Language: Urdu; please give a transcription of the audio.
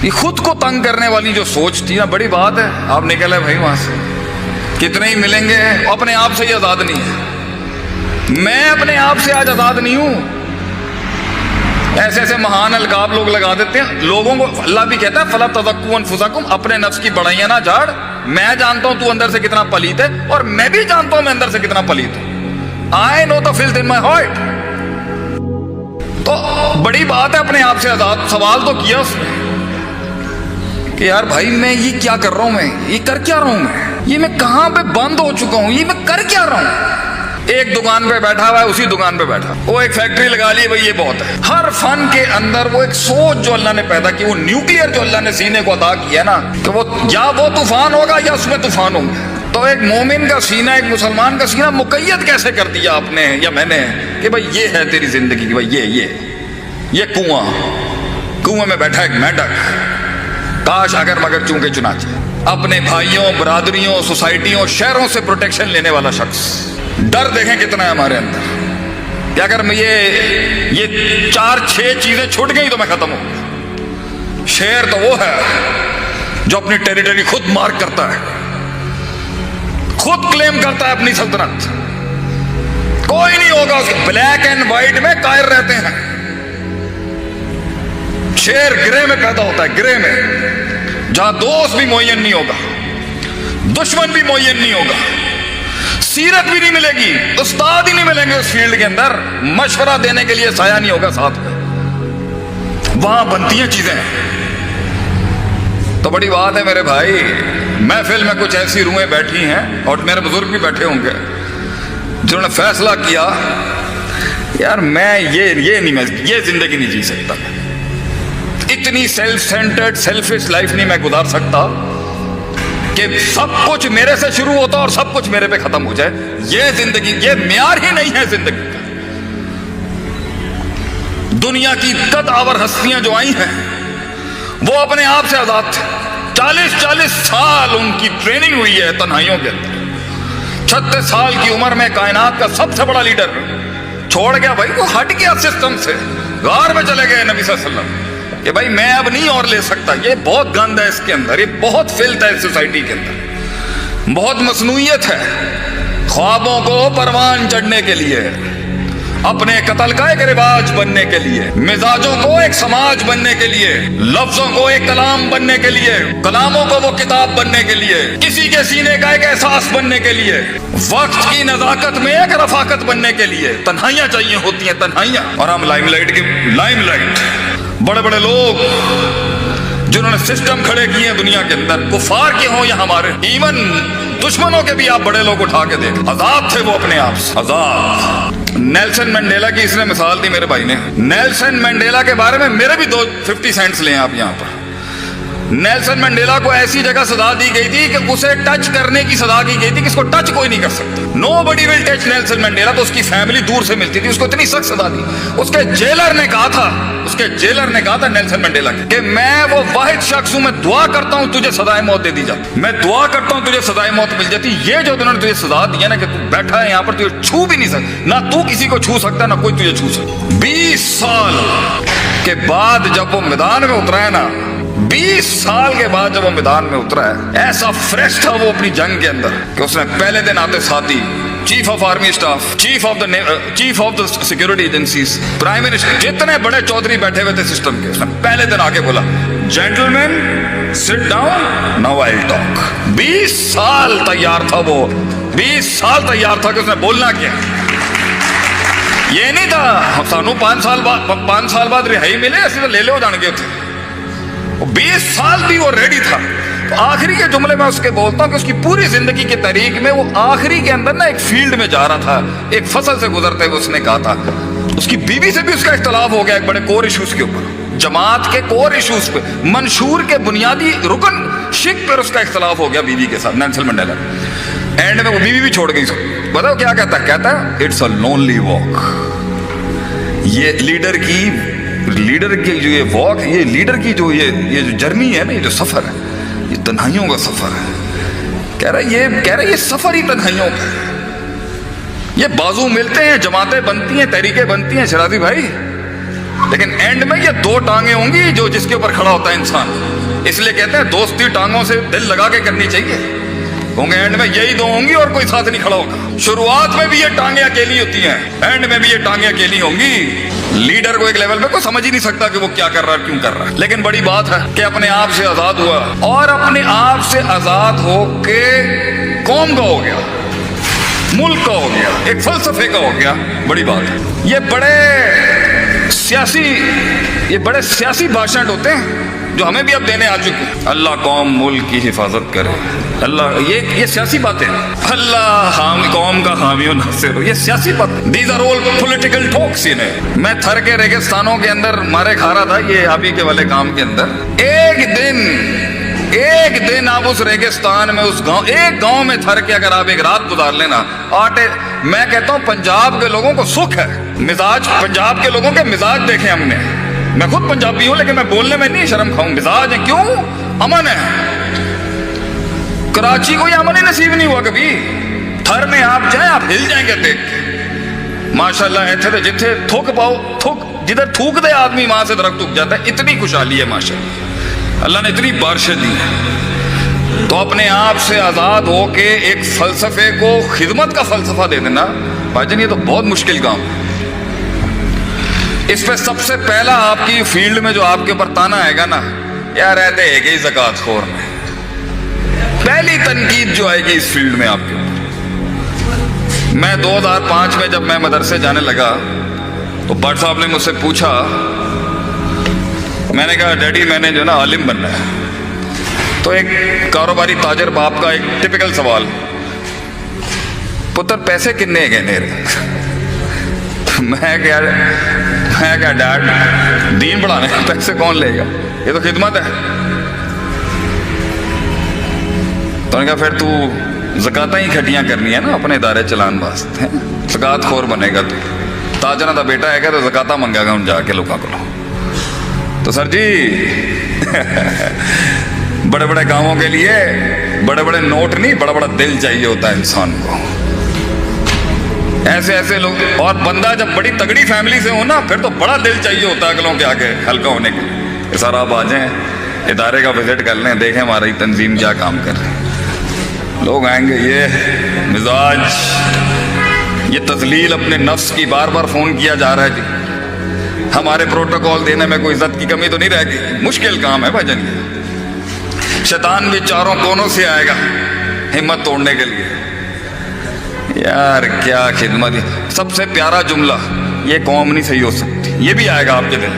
یہ خود کو تنگ کرنے والی جو سوچ تھی نا، بڑی بات ہے. آپ نکلے بھائی وہاں سے، کتنے ہی ملیں گے، اپنے آپ سے ہی آزاد نہیں ہے. میں اپنے آپ سے آج آزاد نہیں ہوں. ایسے ایسے مہان القاب لوگ لگا دیتے ہیں لوگوں کو. اللہ بھی کہتا ہے فَلَا تَزَكُّوا أَنفُسَكُمْ، اپنے نفس کی بڑائیاں نہ جھاڑ. میں جانتا ہوں تو اندر سے کتنا پلیت ہے، اور میں بھی جانتا ہوں میں اندر سے کتنا پلیت ہوں. I know the filth in my heart. تو بڑی بات ہے اپنے آپ سے آزاد. سوال تو کیا اس نے کہ یار بھائی میں یہ کیا کر رہا ہوں، میں یہ کر کیا رہا ہوں، یہ میں کہاں پہ بند ہو چکا ہوں، یہ میں کر کیا رہا ہوں. ایک دکان پہ بیٹھا ہوا ہے، اسی دکان پہ بیٹھا، وہ ایک فیکٹری لگا لی، بھائی یہ بہت ہے. ہر فن کے اندر وہ ایک سوچ جو اللہ نے پیدا کی، وہ نیوکلیئر جو اللہ نے سینے کو عطا کیا نا، کہ وہ یا وہ طوفان ہوگا یا اس میں طوفان ہوں گے. تو ایک مومن کا سینہ، ایک مسلمان کا سینہ مقید کیسے کر دیا آپ نے یا میں نے کہ بھائی یہ ہے تیری زندگی کی، بھائی یہ کنواں میں بیٹھا ایک میڈک، کاش اگر مگر چونکے چنانچہ، اپنے بھائیوں، برادریوں، سوسائٹیوں، شہروں سے پروٹیکشن لینے والا شخص. ڈر دیکھیں کتنا ہے ہمارے اندر کہ اگر میں یہ 4-6 چیزیں چھوٹ گئی تو میں ختم ہوں. شیر تو وہ ہے جو اپنی ٹیریٹری خود مارک کرتا ہے، خود کلیم کرتا ہے اپنی سلطنت. کوئی نہیں ہوگا اس کے. بلیک اینڈ وائٹ میں قائر رہتے ہیں. شیر گرے میں پیدا ہوتا ہے، گرے میں، جہاں دوست بھی معین نہیں ہوگا، دشمن بھی معین نہیں ہوگا، سیرت بھی نہیں ملے گی، استاد ہی نہیں ملیں گے اس فیلڈ کے اندر، مشورہ دینے کے لیے سایہ نہیں ہوگا ساتھ میں. وہاں بنتی ہیں چیزیں. تو بڑی بات ہے میرے بھائی، محفل میں کچھ ایسی روحیں بیٹھی ہیں، اور میرے بزرگ بھی بیٹھے ہوں گے، جنہوں نے فیصلہ کیا یار میں یہ زندگی نہیں جی سکتا، اتنی سیلف سینٹرڈ سیلفش لائف نہیں میں گزار سکتا کہ سب کچھ میرے سے شروع ہوتا اور سب کچھ میرے پہ ختم ہو جائے. یہ زندگی، یہ معیار ہی نہیں ہے زندگی کا. دنیا کی قدآور ہستیاں جو آئی ہیں وہ اپنے آپ سے آزاد تھے. 40 سال ان کی ٹریننگ ہوئی ہے تنہائیوں کے اندر. 36 سال کی عمر میں کائنات کا سب سے بڑا لیڈر چھوڑ گیا بھائی، وہ ہٹ گیا سسٹم سے، غار میں چلے گئے نبی صلی اللہ علیہ وسلم کہ بھائی میں اب نہیں اور لے سکتا، یہ بہت گند ہے اس کے اندر، یہ بہت فلت ہے اس سوسائٹی کے اندر، بہت مصنوعیت ہے. خوابوں کو پروان چڑھنے کے لیے، اپنے قتل کا ایک رواج بننے کے لیے، مزاجوں کو ایک سماج بننے کے لیے، لفظوں کو ایک کلام بننے کے لیے، کلاموں کو وہ کتاب بننے کے لیے، کسی کے سینے کا ایک احساس بننے کے لیے، وقت کی نزاکت میں ایک رفاقت بننے کے لیے تنہائیاں چاہیے ہوتی ہیں، تنہائیاں. اور ہم لائم لائٹ بڑے بڑے لوگ جنہوں نے سسٹم کھڑے کیے ہیں دنیا کے اندر، کفار کے ہوں یا ہمارے، ایون دشمنوں کے بھی آپ بڑے لوگ اٹھا کے دیکھ، آزاد تھے وہ اپنے آپ سے، آزاد. نیلسن منڈیلا کی اس نے مثال دی میرے بھائی نے. نیلسن منڈیلا کے بارے میں میرے بھی 50 سینٹس لیں آپ یہاں پر. نیلسن منڈیلا کو ایسی جگہ سزا دی گئی تھی کہ اسے ٹچ کرنے کی سزا کی گئی تھی کہ اس کو ٹچ کوئی نہیں کر سکتا. نو بڈی ول ٹچ نیلسن منڈیلا. تو اس کی فیملی دور سے ملتی تھی، اس کو اتنی سخت سزا دی. اس کے جیلر نے کہا تھا نیلسن منڈیلا کہ میں وہ واحد شخص ہوں، میں دعا کرتا ہوں تجھے سزائے موت دے دی جاتی، میں دعا کرتا ہوں تجھے سزائے موت مل جاتی. یہ جو انہوں نے تجھے سزا دی ہے نا کہ تو بیٹھا ہے یہاں پر، تجھے چھو بھی نہیں سکتا، نہ تو کسی کو چھو سکتا نہ کوئی تجھے چھو سکتا. 20 سال کے بعد جب وہ میدان میں اترا ہے نا، 20 سال کے بعد جب وہ میدان میں اترا ہے، ایسا فریش تھا وہ اپنی جنگ کے اندر کہ اس نے پہلے دن آتے ساتھ ہی chief of army staff, chief of the security agencies, prime minister, جتنے بڑے چودھری بیٹھے ہوئے تھے سسٹم کے، اس نے پہلے دن آ کے بولا gentleman sit down now I will talk. 20 سال تیار تھا وہ، 20 سال تیار تھا کہ اس نے بولنا کیا. یہ نہیں تھا سانو 5 سال بعد رہائی ملے، ایسے تو لے لے ہو جان گے تھے. 20 سال بھی وہ ریڈی تھا. آخری کے جملے میں اس کے بولتا ہوں کہ اس کی پوری زندگی کی تاریخ میں وہ آخری کے اندر نا ایک فیلڈ میں جا رہا تھا، ایک فصل سے گزرتے ہوئے اس نے کہا تھا، اس کی بیوی سے بھی اس کا اختلاف ہو گیا ایک بڑے کور ایشوز کے اوپر، جماعت کے کور ایشوز پہ، منشور کے بنیادی رکن شک پر اس کا اختلاف ہو گیا بیوی کے ساتھ، نیلسن منڈیلا. اینڈ میں وہ بیوی بھی چھوڑ گئی. بتاؤ کیا کہتا ہے اٹس اے لونلی واک. یہ لیڈر کی جو یہ واک، یہ لیڈر کی جو یہ جو جرنی ہے نا، یہ جو سفر ہے، یہ تنہائیوں کا سفر ہے. کہہ رہا یہ سفر ہی تنہائیوں کا ہے. یہ بازو ملتے ہیں، جماعتیں بنتی ہیں، تحریکیں بنتی ہیں. شرازی بھائی لیکن اینڈ میں یہ دو ٹانگیں ہوں گی جو جس کے اوپر کھڑا ہوتا ہے انسان. اس لیے کہتے ہیں دوستی ٹانگوں سے دل لگا کے کرنی چاہیے، کیونکہ اینڈ میں یہی دو ہوں گی اور کوئی ساتھ نہیں کھڑا ہوگا. شروعات میں بھی یہ ٹانگیں اکیلی ہوتی ہیں، اینڈ میں بھی یہ ٹانگیں اکیلی ہوں گی. لیڈر کو ایک لیول پہ کوئی سمجھ ہی نہیں سکتا کہ وہ کیا کر رہا ہے، کیوں کر رہا ہے. لیکن بڑی بات ہے کہ اپنے آپ سے آزاد ہوا، اور اپنے آپ سے آزاد ہو کے قوم کا ہو گیا، ملک کا ہو گیا، ایک فلسفے کا ہو گیا. بڑی بات ہے. یہ بڑے سیاسی بھاشن ہوتے ہیں جو ہمیں بھی اب دینے آ چکے ہیں. اللہ قوم ملک کی حفاظت کرے، اللہ یہ سیاسی باتیں، اللہ قوم کا حامی و ناصر ہو، یہ سیاسی بات. دیز آر آل پولیٹیکل ٹاکس. میں تھر کے ریگستانوں کے اندر مارے کھا رہا تھا یہ ابھی کے والے کام کے اندر. ایک دن آپ اس ریگستان میں اس گاؤں، ایک گاؤں میں تھر کے اگر آپ ایک رات گزار لینا، آٹے، میں کہتا ہوں پنجاب کے لوگوں کو سکھ ہے. مزاج پنجاب کے لوگوں کے مزاج دیکھے ہم نے. میں خود پنجابی ہوں لیکن میں بولنے میں نہیں شرم کھاؤں. مزاج ہے، کیوں؟ امن ہے. کراچی کو یہ امن ہی نصیب نہیں ہوا کبھی. تھر میں آپ جائیں، آپ ہل جائیں گے دیکھ کے. ماشاءاللہ ایتھے جتھے تھوک پاؤ، جدھر تھوک دے آدمی وہاں سے درخت اگ جاتا ہے. اتنی خوشحالی ہے ماشاءاللہ، اللہ نے اتنی بارشیں دی ہیں. تو اپنے آپ سے آزاد ہو کے ایک فلسفے کو خدمت کا فلسفہ دے دینا بھائی جان، یہ تو بہت مشکل کام ہے. اس پہ سب سے پہلا آپ کی فیلڈ میں جو آپ کے اوپر تانا آئے گا نا، یار رہتے ہیں کہ زکوٰۃ خور میں. پہلی تنقید جو آئے گی اس فیلڈ میں آپ کے اوپر. میں 2005 میں جب میں مدرسے جانے لگا تو بٹ صاحب نے مجھ سے پوچھا، میں نے کہا ڈیڈی میں نے جو نا عالم بننا ہے. تو ایک کاروباری تاجر باپ کا ایک ٹپیکل سوال، پتر پیسے کتنے گئے میرے؟ میں کیا ڈیڈ، دین بڑھانے کے پیسے کون لے گا، یہ تو خدمت ہے. تو نے کہا پھر تو زکاتاں ہی کھٹیاں کرنی ہے نا اپنے ادارے چلان واسطے، زکات خور بنے گا تو. تاجرہ دا بیٹا ہے گا تو زکاتاں منگا گا ان جا کے لوگوں کو. تو سر جی بڑے بڑے کاموں کے لیے بڑے بڑے نوٹ نہیں، بڑا بڑا دل چاہیے ہوتا ہے انسان کو. ایسے لوگ، اور بندہ جب بڑی تگڑی فیملی سے ہو نا پھر تو بڑا دل چاہیے ہوتا ہے اگلوں کے آگے ہلکا ہونے کے لیے. سر آپ آ جائیں ادارے کا وزٹ کر لیں، دیکھیں ہماری تنظیم کیا کام کر رہے ہیں. لوگ آئیں گے، یہ مزاج، یہ تذلیل اپنے نفس کی، بار بار فون کیا جا رہا ہے جی. ہمارے پروٹوکول دینے میں کوئی عزت کی کمی تو نہیں رہے گی. مشکل کام ہے بھجن. شیطان بھی چاروں کونوں سے آئے گا ہمت توڑنے کے لیے. یار کیا خدمت. سب سے پیارا جملہ، یہ قوم نہیں صحیح ہو سکتی، یہ بھی آئے گا آپ کے دل.